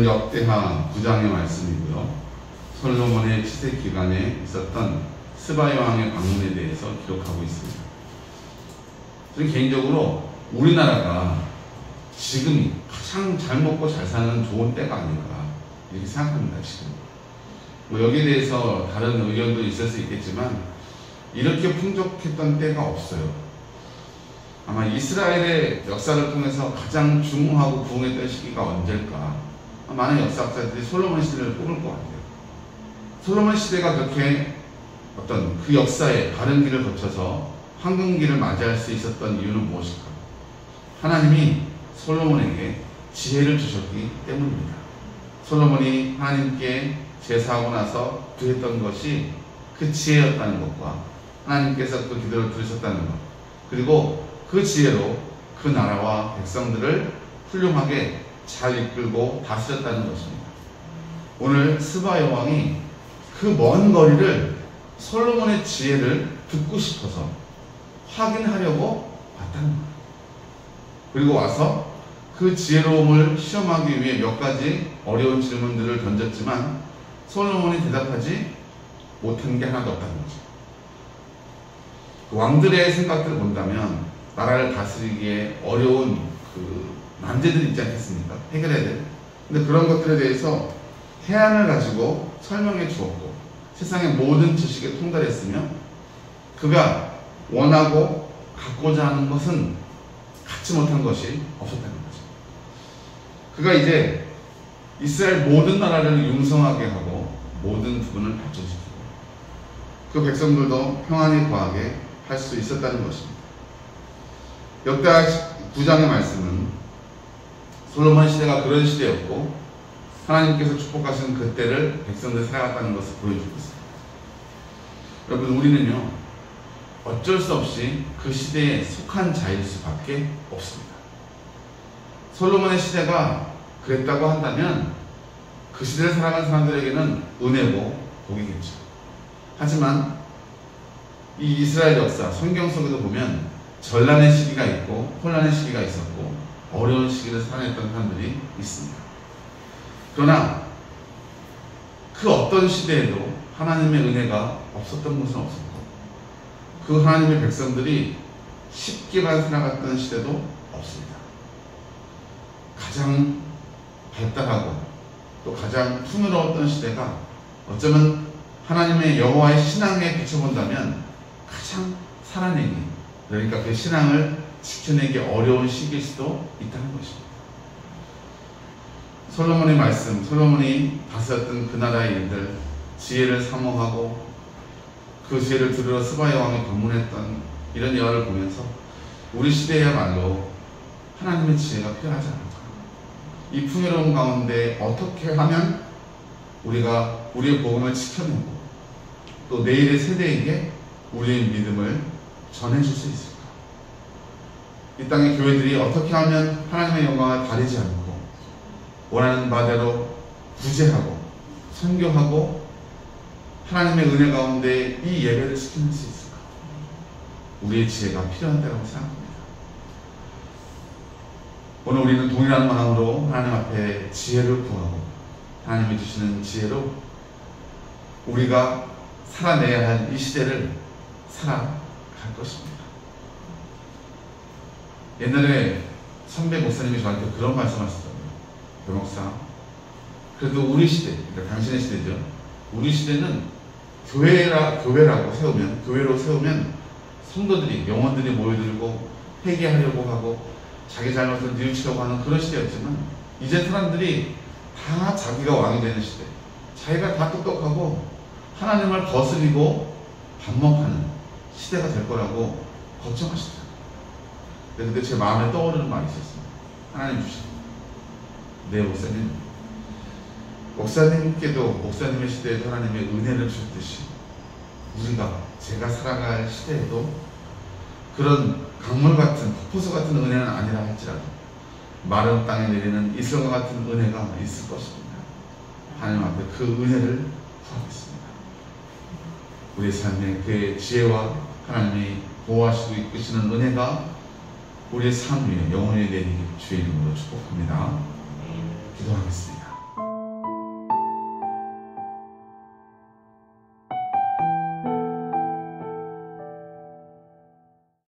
이건 역대하 9장의 말씀이고요. 솔로몬의 치세 기간에 있었던 스바야 왕의 방문에 대해서 기록하고 있습니다. 저는 개인적으로 우리나라가 지금이 가장 잘 먹고 잘 사는 좋은 때가 아닌가 이렇게 생각합니다. 지금 뭐 여기에 대해서 다른 의견도 있을 수 있겠지만 이렇게 풍족했던 때가 없어요. 아마 이스라엘의 역사를 통해서 가장 중흥하고 부흥했던 시기가 언제일까? 많은 역사학자들이 솔로몬 시대를 꼽을 것 같아요. 솔로몬 시대가 그렇게 어떤 그 역사의 바른 길을 거쳐서 황금기를 맞이할 수 있었던 이유는 무엇일까? 하나님이 솔로몬에게 지혜를 주셨기 때문입니다. 솔로몬이 하나님께 제사하고 나서 구했던 것이 그 지혜였다는 것과 하나님께서 그 기도를 들으셨다는 것, 그리고 그 지혜로 그 나라와 백성들을 훌륭하게 잘 이끌고 다스렸다는 것입니다. 오늘 스바야 왕이 그 먼 거리를 솔로몬의 지혜를 듣고 싶어서 확인하려고 왔다는 거예요. 그리고 와서 그 지혜로움을 시험하기 위해 몇 가지 어려운 질문들을 던졌지만 솔로몬이 대답하지 못한 게 하나도 없다는 거죠. 그 왕들의 생각들을 본다면 나라를 다스리기에 어려운 그 난제들이 있지 않겠습니까? 해결해야 될. 근데 그런 것들에 대해서 해안을 가지고 설명해 주었고 세상의 모든 지식에 통달했으며 그가 원하고 갖고자 하는 것은 갖지 못한 것이 없었다는 거죠. 그가 이제 이스라엘 모든 나라를 융성하게 하고 모든 부분을 발전시키고 그 백성들도 평안히 거하게 할 수 있었다는 것입니다. 역대하 9장의 말씀은 솔로몬 시대가 그런 시대였고 하나님께서 축복하신 그때를 백성들이 살아갔다는 것을 보여주고 있습니다. 여러분, 우리는요 어쩔 수 없이 그 시대에 속한 자일 수밖에 없습니다. 솔로몬의 시대가 그랬다고 한다면 그 시대를 살아간 사람들에게는 은혜고 복이겠죠. 하지만 이 이스라엘 역사, 성경 속에도 보면 전란의 시기가 있고 혼란의 시기가 있었고 어려운 시기를 살아냈던 사람들이 있습니다. 그러나 그 어떤 시대에도 하나님의 은혜가 없었던 것은 없었고 그 하나님의 백성들이 쉽게만 살아갔던 시대도 없습니다. 가장 발달하고 또 가장 풍요로웠던 시대가 어쩌면 하나님의 여호와의 신앙에 비춰본다면 가장 살아내기, 그러니까 그 신앙을 지켜내기 어려운 시기일 수도 있다는 것입니다. 솔로몬의 말씀, 솔로몬이 다스렸던 그 나라의 일들, 지혜를 사모하고 그 지혜를 들으러 스바야 왕이 방문했던 이런 예화를 보면서 우리 시대야말로 하나님의 지혜가 필요하지 않을까. 이 풍요로운 가운데 어떻게 하면 우리가 우리의 복음을 지켜내고 또 내일의 세대에게 우리의 믿음을 전해줄 수 있을까? 이 땅의 교회들이 어떻게 하면 하나님의 영광을 가리지 않고 원하는 바대로 구제하고 선교하고 하나님의 은혜 가운데 이 예배를 지킬 수 있을까? 우리의 지혜가 필요하다고 생각합니다. 오늘 우리는 동일한 마음으로 하나님 앞에 지혜를 구하고 하나님이 주시는 지혜로 우리가 살아내야 할 이 시대를 살아갈 것입니다. 옛날에 선배 목사님이 저한테 그런 말씀하셨어요. 변목사, 그래도 우리 시대, 그러니까 당신의 시대죠. 우리 시대는 교회라고 세우면, 교회로 세우면 성도들이, 영혼들이 모여들고 회개하려고 하고 자기 잘못을 뉘우치려고 하는 그런 시대였지만 이제 사람들이 다 자기가 왕이 되는 시대, 자기가 다 똑똑하고 하나님을 거스리고 반목하는 시대가 될 거라고 걱정하시더라고요. 근데 제 마음에 떠오르는 말이 있었습니다. 하나님 주신, 네 목사님, 목사님께도 목사님의 시대에도 하나님의 은혜를 주셨듯이 제가 살아갈 시대에도 그런 강물 같은, 폭포수 같은 은혜는 아니라 할지라도 마른 땅에 내리는 이슬과 같은 은혜가 있을 것입니다. 하나님 앞에 그 은혜를 구하겠습니다. 우리 삶에 그의 지혜와 하나님이 보호하시고 이끄시는 은혜가 우리의 삶 위에 영원히 내리길 주의 이름으로 축복합니다.